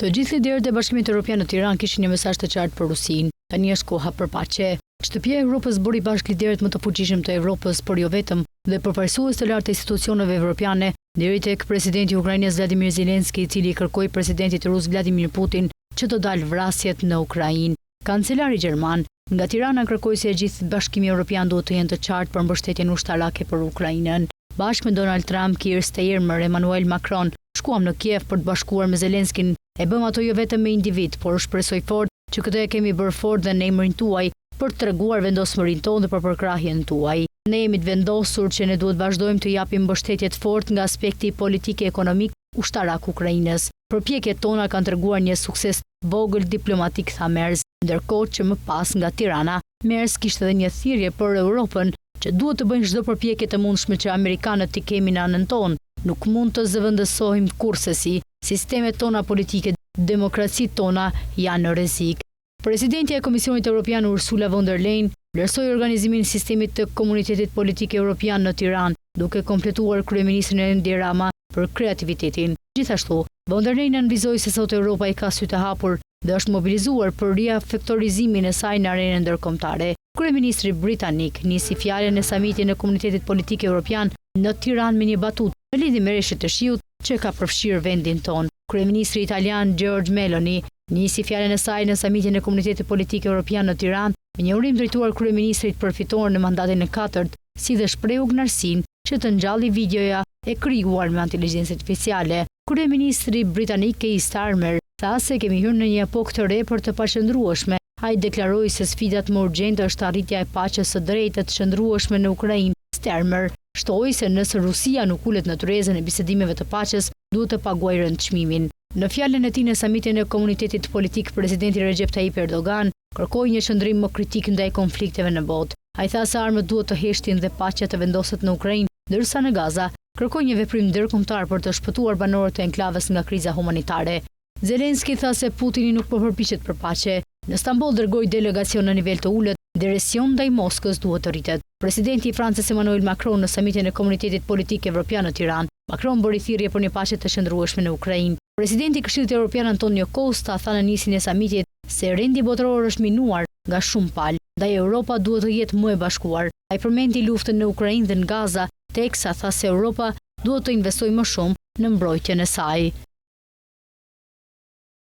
Të gjithë liderët e Bashkimit Evropian në Tiranë kishin një mesazh të qartë për Rusinë. Tani është koha për paqe. Shtëpia e Evropës bëri bashkë liderët më të fuqishëm të Evropës, por jo vetëm, dhe përfaqësues të lartë të institucioneve evropiane, deri tek presidenti i Ukrainës Vladimir Zelensky, i cili kërkoi presidentit rus Vladimir Putin që të dalë vrasjet në Ukrainë. Kancelari gjerman nga Tirana kërkoi se gjithë Bashkimi Evropian duhet të jenë të qartë për mbështetjen ushtarake për Ukrainën. Bashkë me Donald Trump, Keir Starmer, Emmanuel Macron, shkuam në Kiev për të bashkuar me Zelenskin. E bëm ato jo vetëm me individ, por shpresoj fort që këtë e kemi bërë fort dhe në emrin tuaj për të treguar vendosmërinë tonë dhe për përkrahjen tuaj. Ne jemi të vendosur që ne duhet vazhdojmë të japim mbështetje të fortë nga aspekti politik e ekonomik ushtarak Ukrainës. Përpjekjet tona kanë treguar një sukses vogël diplomatik, tha Merz, ndërkohë që më pas nga Tirana, Merz kishte edhe një thirrje për Europën që duhet të bëjnë çdo përpjekje të mundshme që amerikanët t'i kemi në anën tonë. Nuk mund të zëvendësohim kurrësi. Sistemet tona politike, demokracitë tona janë në rrezik. Presidentja e Komisionit Evropian Ursula von der Leyen vlerësoi organizimin e sistemit të Komunitetit Politik Evropian në Tiranë, duke kompletuar kryeministrin Edi Rama për kreativitetin. Gjithashtu, von der Leyen anvizoi se sot Europa i ka sy të hapur dhe është mobilizuar për riafektorizimin e saj në arenën ndërkombëtare. Kryeministri britanik nisi fjalën e samitit në Komunitetit Politik Evropian në Tiranë me një batutë në lidhje me rreshtet e shiut që ka përfshirë vendin tonë. Kryeministri italian Giorgia Meloni nisi fjalën e saj në samitin e Komunitetit Politik Evropian në Tiranë me një urim drejtuar kryeministrit përfitor në mandatin e 4, si dhe shprehu kënaqësinë që të ngjalli videoja e krijuar me inteligjencë artificiale. Kryeministri britanik Keir Starmer tha se kemi hyrë në një epokë të re për të paqëndrueshme. Ai deklaroi se sfida më urgjente është arritja e paqes së drejtë të qëndrueshme në Ukrainë. Starmer shtoi se nëse Rusia nuk ulet në tyrezën e bisedimeve të paqes, duhet të paguajë rënd çmimin. Në fjalën e tij në samitin e Komunitetit Politik, presidenti Recep Tayyip Erdogan kërkoi një qëndrim më kritik ndaj konflikteve në botë. Ai tha se armët duhet të heshtin dhe paqja të vendoset në Ukrainë, ndërsa në Gaza kërkoi një veprim ndërkombëtar për të shpëtuar banorët e enklavës nga kriza humanitare. Zelensky tha se Putini nuk po përpiqet për paqe. Në Stamboll dërgoi delegacion në nivel të ulët, deresion ndaj Moskës duhet të rritet. Presidenti i Francës Emmanuel Macron në samitin e Komunitetit Politik Evropian në Tiranë, Macron bëri thirrje për një paqe të qëndrueshme në Ukrainë. Presidenti i Këshillit Evropian Antonio Costa tha në nisjen e samitit se rendi botëror është minuar nga shumë palë, ndaj Europa duhet të jetë më e bashkuar. Ai përmendi luftën në Ukrainë dhe në Gaza, teksa tha se Europa duhet të investojë më shumë në mbrojtjen e saj.